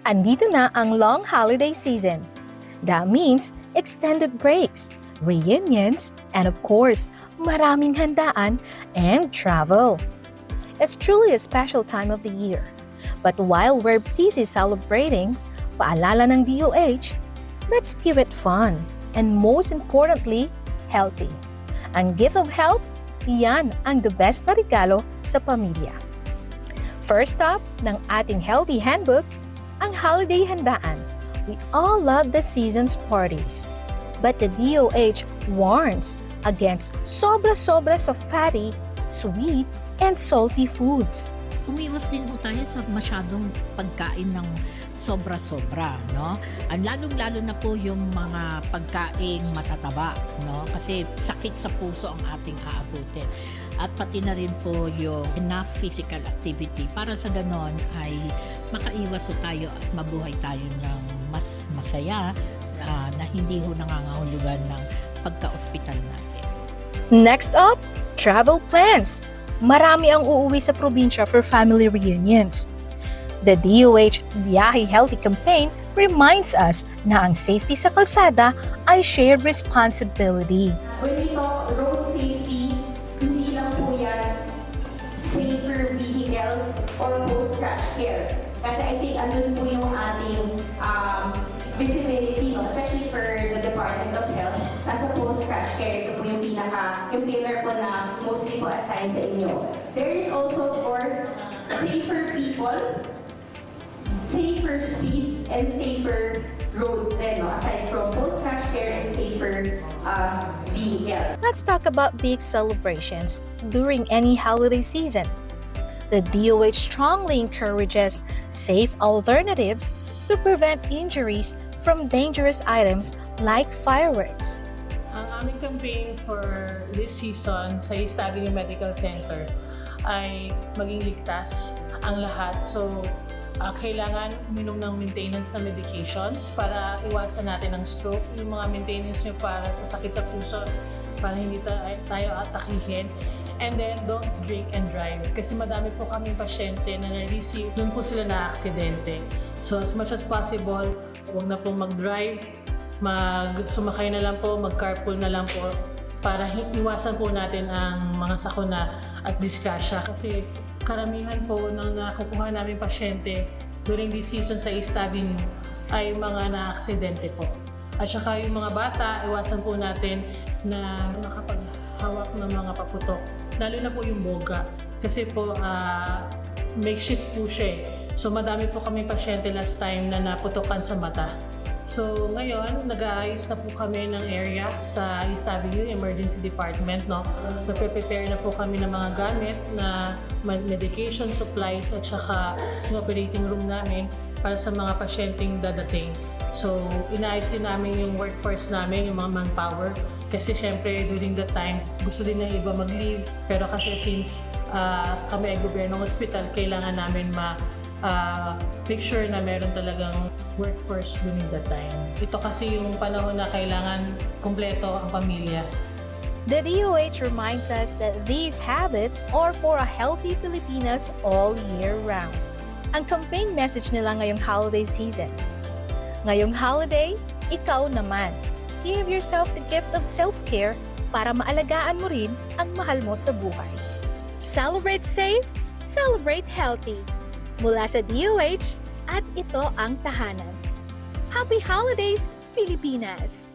Andito na ang long holiday season. That means extended breaks, reunions, and of course, maraming handaan and travel. It's truly a special time of the year. But while we're busy celebrating, paalala ng DOH, let's keep it fun and most importantly, healthy. Ang gift of health, iyan ang the best na regalo sa pamilya. First up ng ating healthy handbook, ang holiday handaan. We all love the season's parties. But the DOH warns against sobra-sobra sa fatty, sweet, and salty foods. Umiwas din po tayo sa masyadong pagkain ng sobra-sobra, no? Ang lalong-lalo na po yung mga pagkain matataba, no? Kasi sakit sa puso ang ating aabutin. At pati na rin po yung enough physical activity para sa ganon ay makaiwas tayo at mabuhay tayo ng mas masaya na hindi ho nangangahulugan ng pagka-ospital natin. Next up, travel plans. Marami ang uuwi sa probinsya for family reunions. The DOH Biyahe Healthy Campaign reminds us na ang safety sa kalsada ay shared responsibility. When we talk road safety, hindi lang po yan safer vehicles or post-crash care. Kasi I think andun po yung ating visibility, no? Especially for the Department of Health. Nasa post-crash care, ito po yung yung pillar po na mostly po assigned sa inyo. There is also, of course, safer people, safer speeds, and safer roads then, no? Aside from post-crash care and safer vehicles. Let's talk about big celebrations during any holiday season. The DOH strongly encourages safe alternatives to prevent injuries from dangerous items like fireworks. Ang aming campaign for this season sa East Avenue Medical Center ay maging ligtas ang lahat. So, kailangan uminom ng maintenance na medications para iwasan natin ang stroke. Yung mga maintenance nyo para sa sakit sa puso, para hindi tayo atakihin. And then, don't drink and drive. Kasi madami po kaming pasyente na na-receive, doon po sila na-aksidente. So, as much as possible, huwag na pong mag-drive, sumakay na lang po, mag-carpool na lang po para iwasan po natin ang mga sakuna at disgrasya. Kasi karamihan po ng nakukuha namin pasyente during this season sa East Avenue ay mga na-aksidente po. At saka yung mga bata, iwasan po natin na nakapaghawak ng mga paputok. Lalo na po yung boga. Kasi po makeshift po siya eh. So madami po kami pasyente last time na naputokan sa mata. So ngayon, nag-aayos na po kami ng area sa East Avenue Emergency Department. No? Nagpe-prepare na po kami ng mga gamit na medication, supplies at saka yung operating room namin para sa mga pasyenteng dadating. So inaayos din namin yung workforce namin, yung mga manpower. Kasi syempre during that time, gusto din ng iba mag-leave. Pero kasi since kami ay gobyernong hospital, kailangan namin make sure na meron talagang workforce during that time. Ito kasi yung panahon na kailangan kumpleto ang pamilya. The DOH reminds us that these habits are for a healthy Filipinas all year round. Ang campaign message nila ngayong holiday season. Ngayong holiday, ikaw naman. Give yourself the gift of self-care para maalagaan mo rin ang mahal mo sa buhay. Celebrate safe, celebrate healthy. Mula sa DOH, at ito ang tahanan. Happy Holidays, Pilipinas!